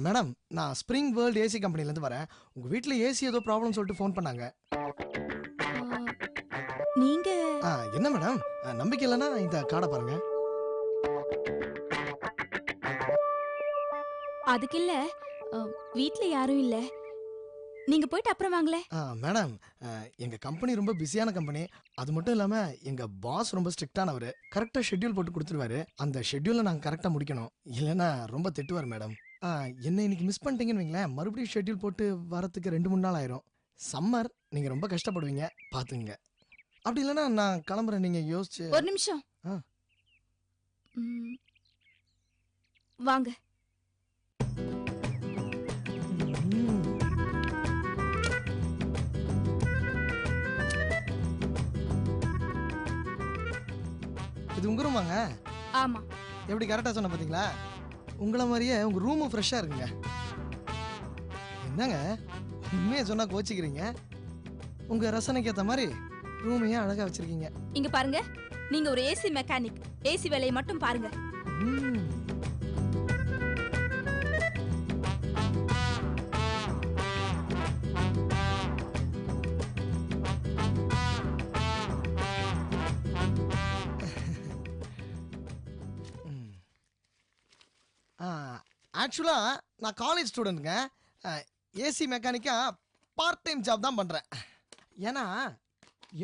Madam நான் spring world AC கம்பெனிலேருந்து வரேன். உங்கள் வீட்டில் ஏசி ஏதோ ப்ராப்ளம் சொல்லிட்டு ஃபோன் பண்ணாங்க. நீங்க என்ன மேடம் நம்பிக்கை இல்லைன்னா இந்த கார்டை பாருங்க. அதுக்கு இல்ல, வீட்ல யாரும் இல்ல, நீங்க போயிட்டு அப்புறம் வாங்களே. மேடம் எங்கள் கம்பெனி ரொம்ப பிஸியான கம்பெனி. அது மட்டும் இல்லாமல் எங்கள் பாஸ் ரொம்ப ஸ்ட்ரிக்டானவர். கரெக்டாக ஷெட்யூல் போட்டு கொடுத்துருவாரு. அந்த ஷெட்யூலை நாங்கள் கரெக்டாக முடிக்கணும், இல்லைன்னா ரொம்ப திட்டுவார் மேடம். என்ன இன்னைக்கு மிஸ் பண்ணிட்டீங்கன்னு வைங்களேன், மறுபடியும் ஷெட்யூல் போட்டு வரத்துக்கு 2-3 நாள் ஆயிரும். சம்மர், நீங்கள் ரொம்ப கஷ்டப்படுவீங்க, பார்த்துங்க. அப்படி இல்லைன்னா நான் கிளம்புறேன், நீங்கள் யோசிச்சு. ஒரு நிமிஷம் வாங்க. இது உங்க ரூமாங்க? ஆமா. எப்படி கரெக்டா சொன்ன பாத்தீங்களா? உங்கள மாதிரியே உங்க ரூமும் ஃப்ரெஷ்ஷா இருக்குங்க. என்னங்க உண்மையை சொன்னா கோச்சிக்கிறீங்க? உங்க ரசனைக்கு ஏத்த மாதிரி ரூமையே அழகா வச்சிருக்கீங்க. இங்க பாருங்க, நீங்க ஒரு ஏசி மெக்கானிக். ஏசி வேலையை மட்டும் பாருங்க. ஆக்சுவலா நான் காலேஜ் ஸ்டூடெண்ட்டுங்க. ஏசி மெக்கானிக்கா பார்ட் டைம் ஜாப் தான் பண்றேன். ஏன்னா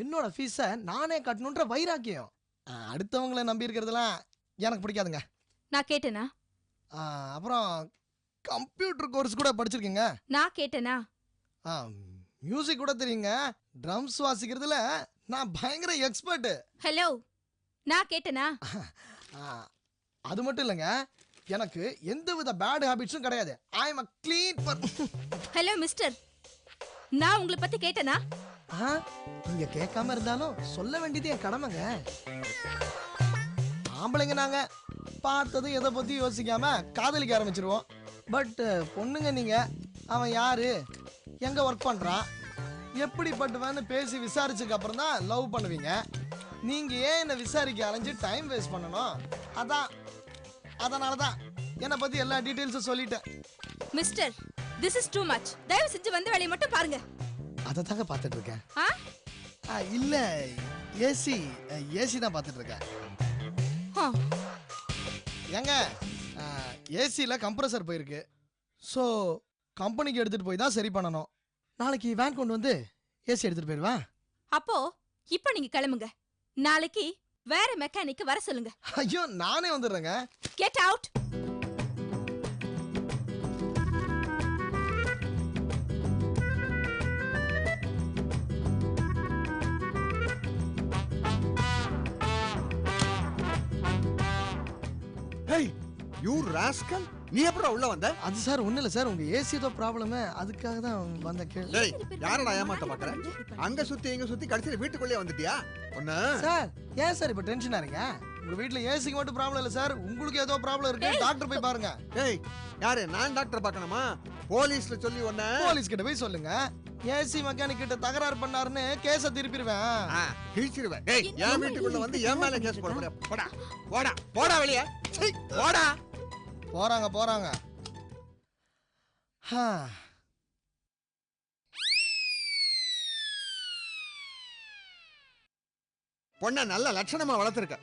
என்னோட ஃபீஸை நானே கட்டணுன்ற வைராக்கியம். அடுத்தவங்களை நம்பி இருக்கிறதுலாம் எனக்கு பிடிக்காதுங்க. நான் கேட்டேனா? அப்புறம் கம்ப்யூட்டர் கோர்ஸ் கூட படிச்சிருக்கீங்க. நான் கேட்டேனா? மியூசிக் கூட தெரியுங்க. ட்ரம்ஸ் வாசிக்கிறதுல நான் பயங்கர எக்ஸ்பர்ட். ஹலோ, நான் கேட்டேனா? அது மட்டும் இல்லைங்க, எனக்கு எந்தவித பேட் ஹாபிட்ஸும் கிடையாது. ஐ அம் a clean ஹலோ மிஸ்டர், நான் உங்களை பத்தி கேட்டேனா? நீங்க கேட்காம இருந்தாலும் சொல்ல வேண்டியது என் கடமைங்க. ஆம்பளைங்க நாங்க பார்த்ததும் எதை பத்தி யோசிக்காம காதலிக்க ஆரம்பிச்சிருவோம். பட் பொண்ணுங்க நீங்க அவன் யாரு, எங்க ஒர்க் பண்றான், எப்படிப்பட்டவன்னு பேசி விசாரிச்சதுக்கு அப்புறம் தான் லவ் பண்ணுவீங்க. நீங்க ஏன் என்ன விசாரிக்க அலைஞ்சு டைம் வேஸ்ட் பண்ணணும்? அதனாலதான் என்னை பத்தி எல்லா டீடைல்ஸும் சொல்லிட்டேன். Mister, this is too much. தயவு செஞ்சு வந்து வேலையை மட்டும் பாருங்க. அதை தாங்க பார்த்துட்டு இருக்கேன். இல்ல ஏசி தான் பார்த்துட்டு இருக்கேன். ஏங்க ஏசியில் கம்ப்ரஸர் போயிருக்கு. ஸோ கம்பெனிக்கு எடுத்துட்டு போய் தான் சரி பண்ணணும். நாளைக்கு வேன் கொண்டு வந்து ஏசி எடுத்துட்டு போயிடுவா. அப்போ இப்போ நீங்க கிளம்புங்க. நாளைக்கு வேற மெக்கானிக் வர சொல்லுங்க. ஐயோ, நானே வந்துடுறேங்க. Get out. Hey, you rascal! நீ எப்பறம் உள்ள வந்த? அது சார் ஒண்ணு இல்ல சார், உங்க ஏசி ஏதோ ப்ராப்ளம், அதுக்காக தான் வந்த கேள். டேய், யாரடா ஏமாத்த பாக்குற? அங்க சுத்தி இங்க சுத்தி கடைசில வீட்டுக்குள்ளே வந்துட்டியா? ஒண்ணு சார், ஏன் சார் இப்ப டென்ஷன் ஆறீங்க? உங்க வீட்ல ஏசிக்கு மட்டும் ப்ராப்ளம் இல்ல சார், உங்களுக்கு ஏதோ ப்ராப்ளம் இருக்கு. டாக்டர் போய் பாருங்க. டேய், யாரு? நான் டாக்டர் பார்க்கணுமா? போலீஸ்ல சொல்லி ஒண்ணு. போலீஸ் கிட்ட போய் சொல்லுங்க. ஏசி மெக்கானிக் கிட்ட தகராறு பண்ணாருன்னு கேஸ திருப்பிடுவேன். கிழிச்சிடுவேன். டேய், என் வீட்டுக்குள்ள வந்து என் மேல கேஸ் போட போற. போடா போடா போடா வெளிய. சீ, போடா. போறாங்க. பொண்ண நல்ல லட்சணமா வளர்த்திருக்க.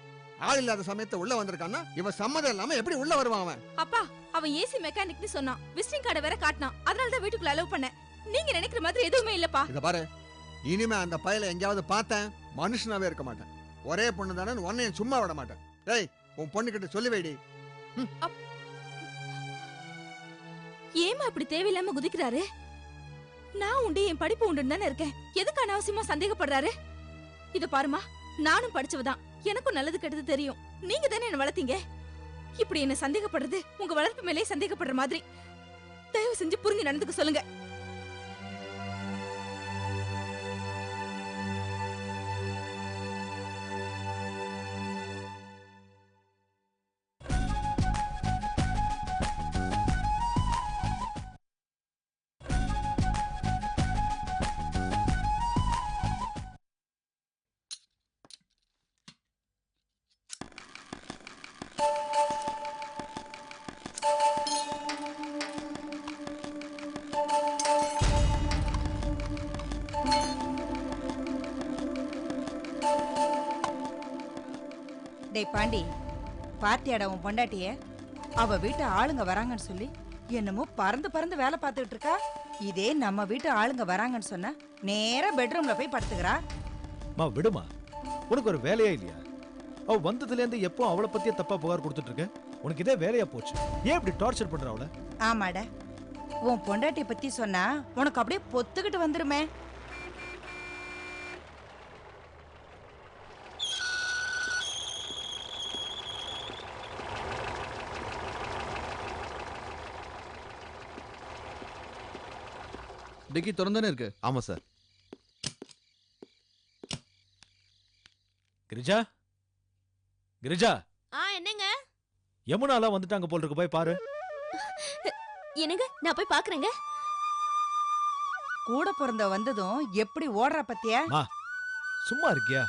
ஆள் இல்லாத சமயத்துல உள்ள வந்திருக்கான்னா இவன் சம்மதம் இல்லாம எப்படி உள்ள வருவான் அவன்? அப்பா, அவன் ஏசி மெக்கானிக்னு சொன்னான். விசிட்டிங் கார்டை வேற காட்டினான். அதனால தான் வீட்டுக்குள்ள அலோவ் பண்ணேன். நீங்க நினைக்கிற மாதிரி எதுவுமே இல்லப்பா. இத பாரு, இனிமே அந்த பயல எங்கயாவது பார்த்தேன் மனுஷனாவே இருக்க மாட்டேன். ஒரே பொண்ணு தானே, உன்னையும் சும்மா விட மாட்டேன். டேய், உன் பொண்ணு கிட்ட சொல்லி வைடி. ஏமா இப்படி தேவையில்லாம குதிக்கிறாரு? நான் உண்டு, என் படிப்பு உண்டுன்னு தானே இருக்கேன். எதுக்கு அனாவசியமா சந்தேகப்படுறாரு? இத பாருமா, நானும் படிச்சவதான். எனக்கும் நல்லது கெட்டது தெரியும். நீங்க தானே என்ன வளர்த்தீங்க. இப்படி என்ன சந்தேகப்படுறது உங்க வளர்ப்பு மேலே சந்தேகப்படுற மாதிரி. தயவு செஞ்சு புரிஞ்சு நடந்துக்க சொல்லுங்க. டேய் பாண்டி, பாத்தியாடா உன் பொண்டாட்டிய? அவ வீட்டு ஆளுங்க வராங்கன்னு சொல்லி என்னமோ பறந்து பறந்து வேலை பார்த்துக்கிட்டு இருக்கா. இதே நம்ம வீட்டு ஆளுங்க வராங்கன்னு சொன்னா நேரா பெட்ரூம்ல போய் படுத்துக்கிறா. மா விடுமா, உனக்கு ஒரு வேலையே இல்லையா? அவ வந்ததுல இருந்து எப்போ அவளை பத்தியே தப்பா புகார் கொடுத்துட்டு இருக்க? உனக்கு இதே வேலையா போச்சு. ஏன் இப்படி டார்ச்சர் பண்ற அவளை? ஆமாடா, உன் பொண்டாட்டிய பத்தி சொன்னா உனக்கு அப்படியே பொத்துக்கிட்டு வந்துருமே. டிக்கி திறந்தானே இருக்கு. ஆமா சார். கிரிஜா, கிரிஜா. என்னங்க? யமுனாலாம் வந்துட்டாங்க போல இருக்கு, போய் பாரு. என்னங்க, நான் போய் பாக்குறேங்க. கூட பிறந்த வந்ததும் எப்படி ஓடுற பத்தியா? சும்மா இருக்கியா?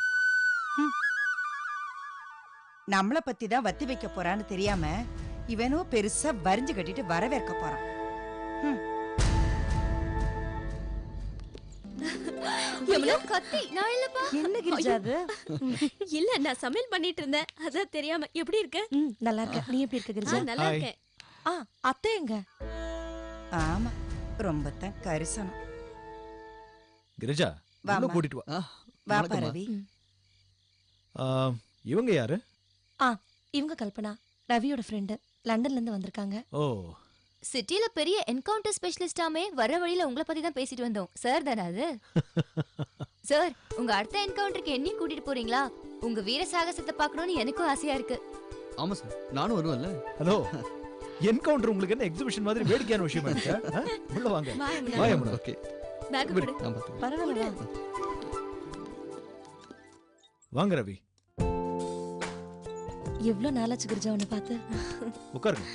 நம்மள பத்தி தான் வத்தி வைக்க போறான்னு தெரியாம இவனோ பெருசா வரிஞ்சு கட்டிட்டு வரவேற்க போறான். கத்தி நான் இல்லப்பா. என்ன கிரிஜா அது? இல்ல, நான் சமையல் பண்ணிட்டு இருந்தேன், அதான் தெரியாம. எப்படி இருக்க? நல்லா இருக்க. நீ எப்படி இருக்க கிரிஜா? நல்லா இருக்கேன். அத்தை எங்க? ஆமா, ரொம்ப தான் கரிசனம். கிரிஜா, வாம்மா. உள்ள கூட்டிட்டு வா. வா வணக்கம்மா. ரவி. இவங்க யாரு? இவங்க கல்பனா, ரவியோட ஃப்ரெண்டு. லண்டன்ல இருந்து வந்திருக்காங்க. ஓ, சிட்டில பெரிய என்கவுண்டர் ஸ்பெஷலிஸ்டாமே வர வழியில உங்களை பத்தி தான் பேசிட்டு வந்தோம். சார் தானே அது? சார், உங்க அடுத்த என்கவுண்டருக்கு என்னையும் கூட்டிட்டு போறீங்களா? உங்க வீர சாகசத்தை பார்க்கணும்னு எனக்கும் ஆசையா இருக்கு. ஆமா சார், நானும் வருவேன்ல. ஹலோ. என்கவுண்டர் உங்களுக்கு என்ன எக்ஸிபிஷன் மாதிரி வேடிக்கையான விஷயமா இருக்கா? உள்ள வாங்க. வா யமுனா. ஓகே, பேக் விடு, கொடு. நான் பார்த்துக்கிறேன். பரவாயில்ல. வாங்க ரவி, எவ்வளவு நாளாச்சு கிரிஜா உன்னை பார்த்து? உட்காருங்க.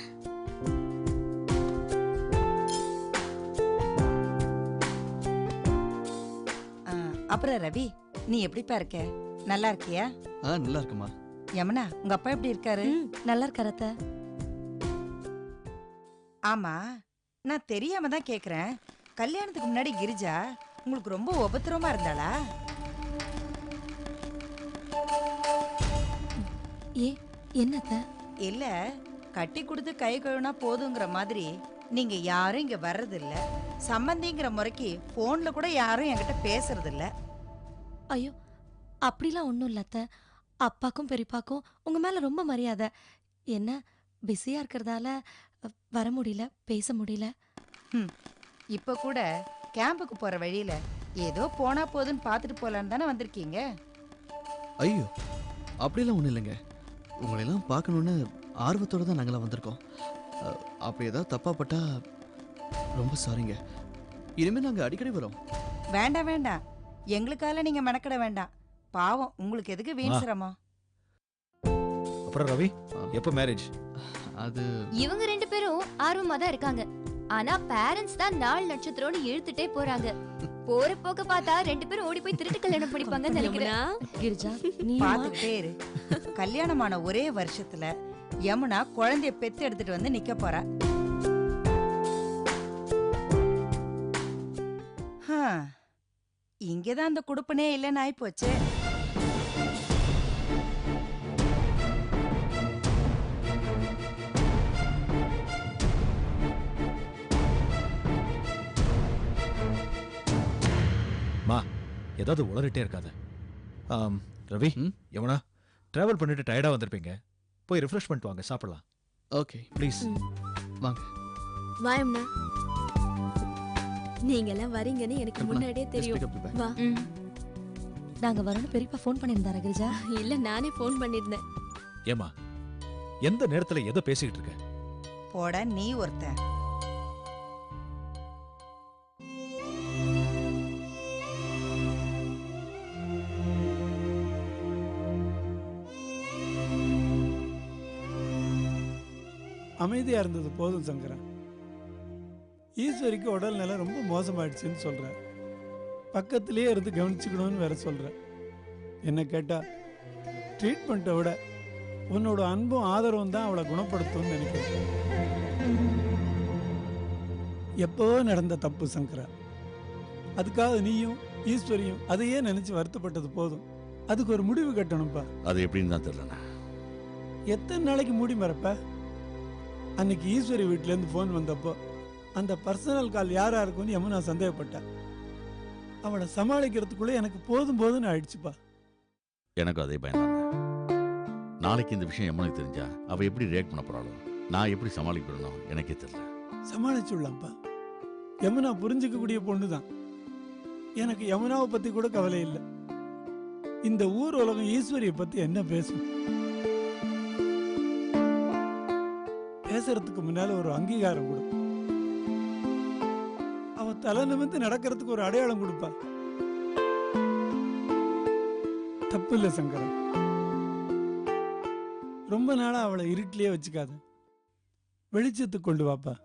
அப்புறம் ரவி, நீ எப்படிப்பா இருக்க? நல்லா இருக்கியா? நல்லா இருக்குமா. யமுனா, உங்க அப்பா எப்படி இருக்காரு? நல்லா இருக்காரு அத்தை. ஆமா, நான் தெரியாம தான் கேக்குறேன். கல்யாணத்துக்கு முன்னாடி கிரிஜா உங்களுக்கு ரொம்ப உபத்திரமா இருந்தாளா? என்ன அத்தை? இல்ல, கட்டி கொடுத்து கை கழுவுனா போதுங்கிற மாதிரி நீங்க யாரும் இங்க வர்றது இல்ல. சம்பந்திங்கிற முறைக்கு போன்ல கூட யாரும் என்கிட்ட பேசுறது இல்ல. ஐயோ, அப்படிலாம் ஒண்ணும் இல்ல அத்தை. அப்பாக்கும் பெரியப்பாக்கும் உங்க மேல ரொம்ப மரியாதை. என்ன பிஸியா இருக்கிறதால வர முடியல, பேச முடியல. இப்ப கூட கேம்புக்கு போற வழியில ஏதோ போனா போதுன்னு பாத்துட்டு போலான்னு தானே வந்திருக்கீங்க. ஐயோ, அப்படிலாம் ஒன்றும் இல்லைங்க. உங்களெல்லாம் பார்க்கணுன்னு ஆர்வத்தோடு தான் நாங்களாம் வந்திருக்கோம். அப்படி ஏதாவது தப்பா பட்டா ரொம்ப சாரிங்க. இனிமேல் நாங்கள் அடிக்கடி வரோம். வேண்டாம் வேண்டாம், எங்களுக்கால நீங்க மெனக்கிட வேண்டாம். பாவம், உங்களுக்கு எதுக்கு வீண் சிரமம்? அப்புறம் ரவி, எப்போ மேரேஜ்? அது இவங்க ரெண்டு பேரும் ஆர்வமா தான் இருக்காங்க. ஆனா பேரண்ட்ஸ் தான் நாள் நட்சத்திரம்னு இழுத்துட்டே போறாங்க. போற போக்க பார்த்தா ரெண்டு பேரும் ஓடி போய் திருட்டு கல்யாணம் படிப்பாங்கன்னு நினைக்கிறேன். கிரிஜா, நீ பாத்துக்கிட்டே இரு. கல்யாணமான ஒரே வருஷத்துல யமுனா குழந்தைய பெத்து எடுத்துட்டு வந்து நிக்க போறா. இங்கதான் அந்த குடுப்பனே இல்லைன்னு ஆயி போச்சு. ஏதாவது உளறிட்டே இருக்காது. ரவி, யமுனா, டிராவல் பண்ணிட்டு டயர்டா வந்திருப்பீங்க, போய் ரிஃப்ரெஷ் பண்ணிட்டு வாங்க, சாப்பிடலாம். ஓகே, ப்ளீஸ் வாங்க. வாயம்னா, நீங்க எல்லாம் வரீங்கன்னு எனக்கு முன்னாடியே தெரியும். வா. நாங்க வரணும் பெரியப்பா ஃபோன் பண்ணியிருந்தாரா கிரிஜா? இல்ல, நானே ஃபோன் பண்ணிருந்தேன். ஏமா, எந்த நேரத்துல எதை பேசிக்கிட்டு இருக்க? போட நீ ஒருத்தன். அமைதியாக இருந்தது போதும் சங்கரா. ஈஸ்வரிக்கு உடல் நிலை ரொம்ப மோசமாயிடுச்சுன்னு சொல்கிறேன். பக்கத்துலேயே இருந்து கவனிச்சுக்கணும்னு வேற சொல்கிறேன். என்ன கேட்டால் ட்ரீட்மெண்ட்டை விட உன்னோட அன்பும் ஆதரவும் தான் அவளை குணப்படுத்தும்னு நினைக்கிறேன். எப்போவோ நடந்த தப்பு சங்கரா. அதுக்காக நீயும் ஈஸ்வரியும் அதையே நினச்சி வருத்தப்பட்டது போதும். அதுக்கு ஒரு முடிவு கட்டணும்ப்பா. அது எப்படின்னு தான் தெரியல. எத்தனை நாளைக்கு மூடி மறப்ப? அன்னைக்கு ஈஸ்வரி வீட்டிலேருந்து ஃபோன் வந்தப்போ அந்த பர்சனல் கால் யாரா இருக்கும்னு யமுனா சந்தேகப்பட்டா. அவளை சமாளிக்கிறதுக்குள்ள எனக்கு போதும் போதும்னு ஆயிடுச்சுப்பா. எனக்கு அதே பயன். நாளைக்கு இந்த விஷயம் யமுனைக்கு தெரிஞ்சா அவ எப்படி ரியாக்ட் பண்ண போறாளோ, நான் எப்படி சமாளிக்கணும் எனக்கே தெரியல. சமாளிச்சுடலாம்ப்பா. யமுனா புரிஞ்சுக்கக்கூடிய பொண்ணு தான். எனக்கு யமுனாவை பத்தி கூட கவலை இல்லை. இந்த ஊர் உலகம் ஈஸ்வரியை பத்தி என்ன பேசும்? பேசுறதுக்கு முன்னால ஒரு அங்கீகாரம் கொடு. அவ தலை நிமிர்ந்து நடக்கிறதுக்கு ஒரு அடையாளம் கொடுப்பா. தப்பு இல்லை சங்கரன். ரொம்ப நாளா அவளை இருட்டிலேயே வச்சுக்காத, வெளிச்சத்துக்கு கொண்டு வாப்பா.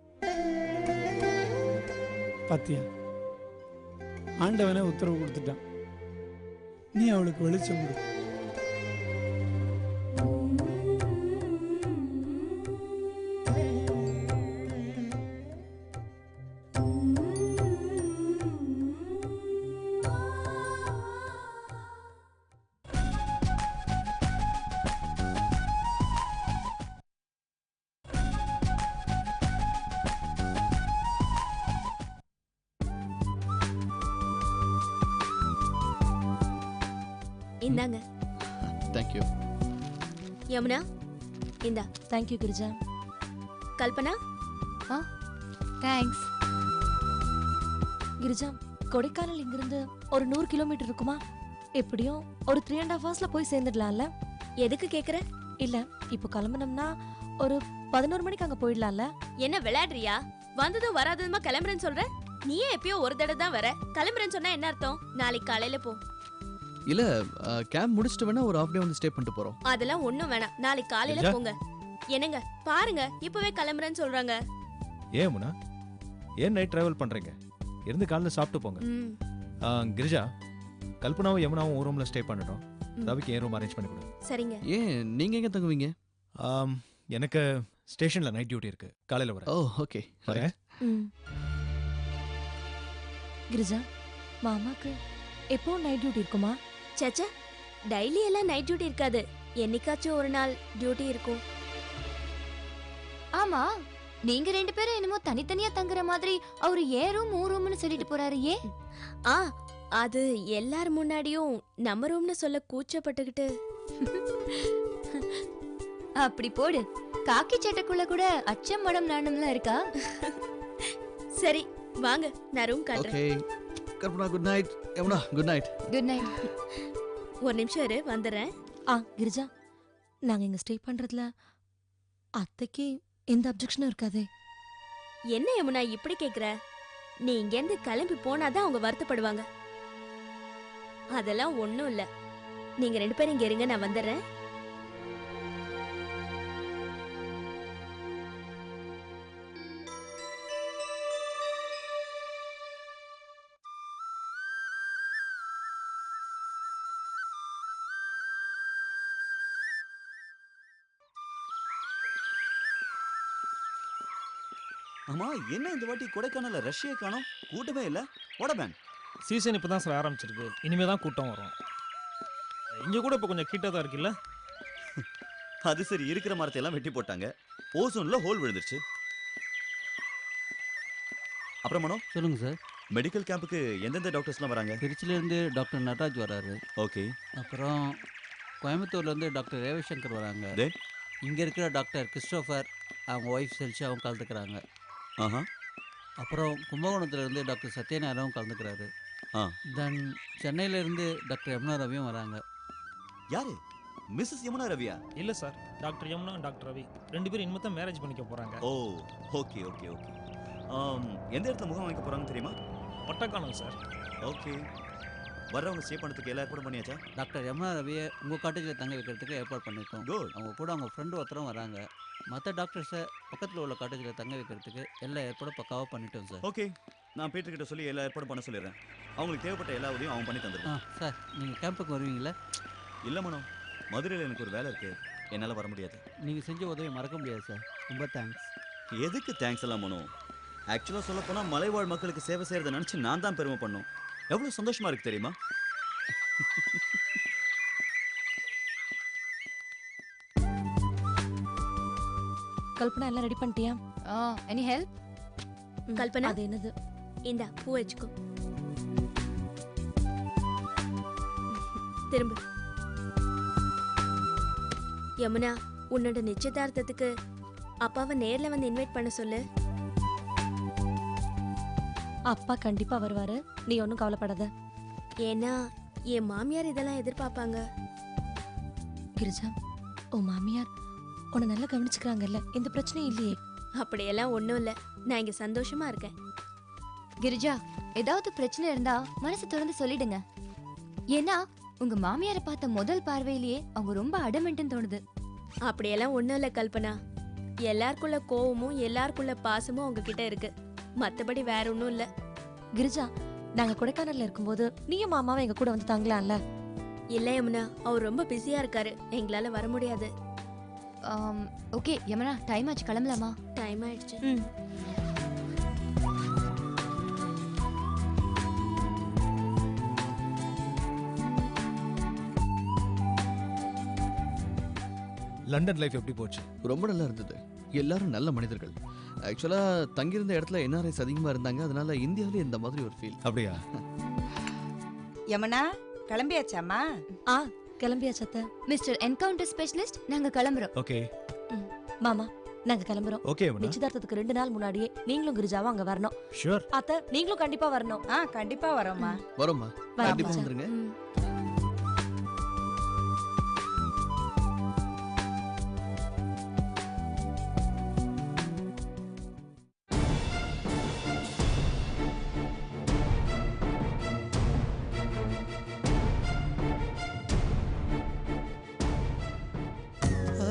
பாத்தியா, ஆண்டவனே உத்தரவு கொடுத்துட்டான். நீ அவளுக்கு வெளிச்சம் கொடு. இந்தாங்க. தேங்க்யூ. யமுனா இந்தா. தேங்க்யூ கிரிஜா. கல்பனா தேங்க்ஸ். கிரிஜா, கொடைக்கானல் இங்கிருந்து ஒரு 100 கிலோமீட்டர் இருக்குமா? எப்படியும் ஒரு 3.5 hours போய் சேர்ந்துடலாம்ல? எதுக்கு கேக்குற? இல்ல, இப்போ கிளம்பணும்னா ஒரு 11 மணிக்கு அங்க போயிடலாம்ல? என்ன விளையாடுறியா? வந்ததும் வராததுமா கிளம்புறேன்னு சொல்ற? நீயே எப்பயோ ஒரு தடவை தான் வர. கிளம்புறேன்னு சொன்னா என்ன அர்த்தம்? நாளைக்கு காலையில போ. இல்ல, கேம்ப் முடிச்சிட்டு வேணா ஒரு half day வந்து ஸ்டே பண்ணிட்டு போறோம். அதெல்லாம் ஒண்ணும் வேணாம். நாளைக்கு காலையில போங்க. என்னங்க பாருங்க, இப்பவே கிளம்புறேன்னு சொல்றாங்க. ஏன் முனா, ஏன் நைட் டிராவல் பண்றீங்க? இருந்து காலைல சாப்பிட்டு போங்க. கிரிஜா, கல்பனாவும் யமுனாவும் ஒரு ரூம்ல ஸ்டே பண்ணட்டும். ரவிக்கு ஏன் ரூம் அரேஞ்ச் பண்ணி கொடு. சரிங்க. ஏன் நீங்க எங்க தங்குவீங்க? எனக்கு ஸ்டேஷன்ல நைட் டியூட்டி இருக்கு. காலையில வரேன். ஓ ஓகே. வரேன். கிரிஜா, மாமாக்கு எப்போ நைட் டியூட்டி இருக்குமா? சேச்சா, டெய்லி எல்லாம் நைட் டியூட்டி இருக்காது. என்னைக்காச்சும் ஒரு நாள் டியூட்டி இருக்கும். ஆமா, நீங்க 2 பேரும் என்னமோ தனித்தனியா தங்குற மாதிரி அவரு ஏன் ரூம் ஊ ரூம்னு சொல்லிட்டு போறாரு. ஏன்? அது எல்லார் முன்னாடியும் நம்ம ரூம்னு சொல்ல கூச்சப்பட்டுக்கிட்டு. அப்படி போடு. காக்கி சட்டைக்குள்ள கூட அச்சம் மடம் நாணம்லாம் இருக்கா? சரி வாங்க, நான் ரூம் காட்டுறேன். Okay. Kalpana good night. Yamuna good night. Good night. ஒரு நிமிஷம் இரு, வந்துடுறேன். கிரிஜா, நாங்க இங்க ஸ்டே பண்றதுல அத்தைக்கு எந்த அப்ஜெக்ஷனும் இருக்காதே? என்ன யமுனா இப்படி கேக்குற? நீ இங்க இருந்து கிளம்பி போனாதான் அவங்க வருத்தப்படுவாங்க. அதெல்லாம் ஒண்ணும் இல்ல. நீங்க 2 பேரும் இங்க இருங்க, நான் வந்துடுறேன். ஆமா, என்ன இந்த வாட்டி கொடைக்கானல்ல ரஷ்யே காணோம்? கூட்டமே இல்ல. ஓடபேன் சீசன் இப்போ தான் சார் ஆரம்பிச்சிருக்கு. இனிமே தான் கூட்டம் வரும். இங்கே கூட இப்போ கொஞ்சம் கிட்ட தான் இருக்குல்ல? அது சரி, இருக்கிற மரத்தை எல்லாம் வெட்டி போட்டாங்க. ஓசோன்ல ஹோல் விழுந்துருச்சு. அப்புறம் மனோ சொல்லுங்க சார். மெடிக்கல் கேம்புக்கு எந்தெந்த டாக்டர்ஸ்லாம் வராங்க? திருச்சியிலேருந்து டாக்டர் நடராஜ் வராரு. ஓகே. அப்புறம் கோயம்புத்தூர்லேருந்து டாக்டர் ரேவசங்கர் வராங்க. இங்கே இருக்கிற டாக்டர் கிறிஸ்டோஃபர், அவங்க ஒய்ஃப் செல்ஷாவும் கலந்துக்கிறாங்க. அப்புறம் கும்பகோணத்துலேருந்து டாக்டர் சத்யநாராயணவும் கலந்துக்கிறாரு. தென் சென்னையிலேருந்து டாக்டர் யமுனா ரவியும் வராங்க. யாரு? மிஸ்ஸஸ் யமுனா ரவியா? இல்லை sir, doctor Yamuna doctor Ravi 2 பேரும் இனிமே தான் மேரேஜ் பண்ணிக்க போகிறாங்க. ஓ ஓகே ஓகே ஓகே. எந்த இடத்துல முகம் வைக்க போகிறாங்க தெரியுமா? ஒட்டக்கானல் சார். ஓகே. வர்றவங்க ஸ்டே பண்ணுறதுக்கு எல்லா ஏற்பாடும் பண்ணியாச்சா? டாக்டர் யமுனா ரவியை உங்கள் காட்டேஜில் தங்க வைக்கிறதுக்கு ஏற்பாடு பண்ணியிருக்கோம். அவங்க கூட அவங்க ஃப்ரெண்டு ஒருத்தரும் வராங்க. மற்ற டாக்டர்ஸை பக்கத்தில் உள்ள காட்டேஜில் தங்க வைக்கிறதுக்கு எல்லா ஏற்பாடும் பக்காவாக பண்ணிட்டோம் சார். ஓகே, நான் பீட்டர்கிட்ட சொல்லி எல்லா ஏற்பாடும் பண்ண சொல்லிடுறேன். அவங்களுக்கு தேவைப்பட்ட எல்லா உதவியும் அவங்க பண்ணி தந்துடுறேன். சார், நீங்கள் கேம்புக்கு வருவீங்களா? இல்லை மனோ, மதுரையில் எனக்கு ஒரு வேலை இருக்குது, என்னால் வர முடியாது. நீங்கள் செஞ்ச உதவி மறக்க முடியாது சார். ரொம்ப தேங்க்ஸ். எதுக்கு தேங்க்ஸ் எல்லாம் மனோ? ஆக்சுவலாக சொல்ல போனால் மலைவாழ் மக்களுக்கு சேவை செய்கிறத நினச்சி நான் தான் பெருமை பண்ணோம். எவ்வளோ சந்தோஷமாக இருக்குது தெரியுமா? கல்பனா எல்லாம் ரெடி பண்ணிட்டியா? Any help? கல்பனா அது என்னது? இந்தா பூ வச்சுக்கோ. திரும்ப. யமுனா, உன்னோட நிச்சயதார்த்தத்துக்கு அப்பாவை நேர்ல வந்து இன்வைட் பண்ண சொல்லு. அப்பா கண்டிப்பா வருவாரு, நீ ஒன்றும் கவலைப்படாத. ஏன்னா என் மாமியார் இதெல்லாம் எதிர்பார்ப்பாங்க. கிரிஜா, உன் மாமியார் உன்னை நல்லா கவனிச்சுக்கிறாங்கல்ல, எந்த பிரச்சனையும் இல்லையே? அப்படியெல்லாம் ஒன்றும் இல்லை, நான் இங்கே சந்தோஷமா இருக்கேன். கிரிஜா, ஏதாவது பிரச்சனை இருந்தா மனசு திறந்து சொல்லிடுங்க. ஏன்னா உங்க மாமியாரை பார்த்த முதல் பார்வையிலேயே அவங்க ரொம்ப அடமெண்ட்னு தோணுது. அப்படியெல்லாம் ஒன்றும் இல்லை கல்பனா. எல்லாருக்குள்ள கோவமும் எல்லாருக்குள்ள பாசமும் உங்ககிட்ட இருக்கு, மற்றபடி வேற ஒன்றும் இல்லை. கிரிஜா, நாங்க கொடைக்கானல்ல இருக்கும்போது நீயும் மாமாவும் எங்க கூட வந்து தங்கலாம்ல? இல்லை யமுனா, அவர் ரொம்ப பிஸியா இருக்காரு, எங்களால வர முடியாது. ஓகே யமுனா, டைம் ஆச்சு, கிளம்பலாமா? டைம் ஆயிடுச்சு. லண்டன் லைஃப் எப்படி போச்சு? ரொம்ப நல்லா இருந்தது. எல்லாரும் நல்ல மனிதர்கள். ஆக்சுவலா தங்கியிருந்த இடத்துல என்ஆர்ஐஸ் அதிகமா இருந்தாங்க, அதனால இந்தியாவிலே இந்த மாதிரி ஒரு ஃபீல். அப்படியா? யமுனா, கிளம்பியாச்சாமா? கிளம்பியாச்சு அத்தை. மிஸ்டர் என்கவுண்டர் ஸ்பெஷலிஸ்ட், நாங்க கிளம்புறோம். ஓகே மாமா, நாங்க கிளம்புறோம். ஓகே யமுனா. நிச்சயதார்த்தத்துக்கு 2 நாள் முன்னாடியே நீங்களும் கிரிஜாவும் அங்க வரணும். ஷூர். அத்தை, நீங்களும் கண்டிப்பா வரணும். கண்டிப்பா வரோம்மா. வரோம்மா, கண்டிப்பா வந்துருங்க.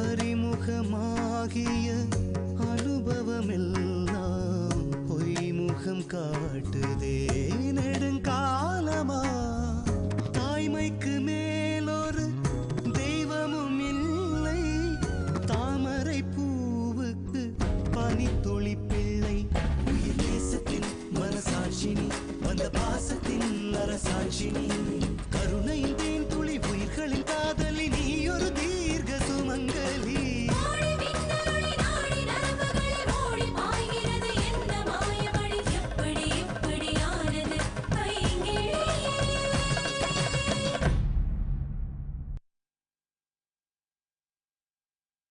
அறிமுகமாகிய அனுபவமெல்லாம் பொய்முகம் காட்டுதே நெடுங்காலமா தாய்மைக்கு மே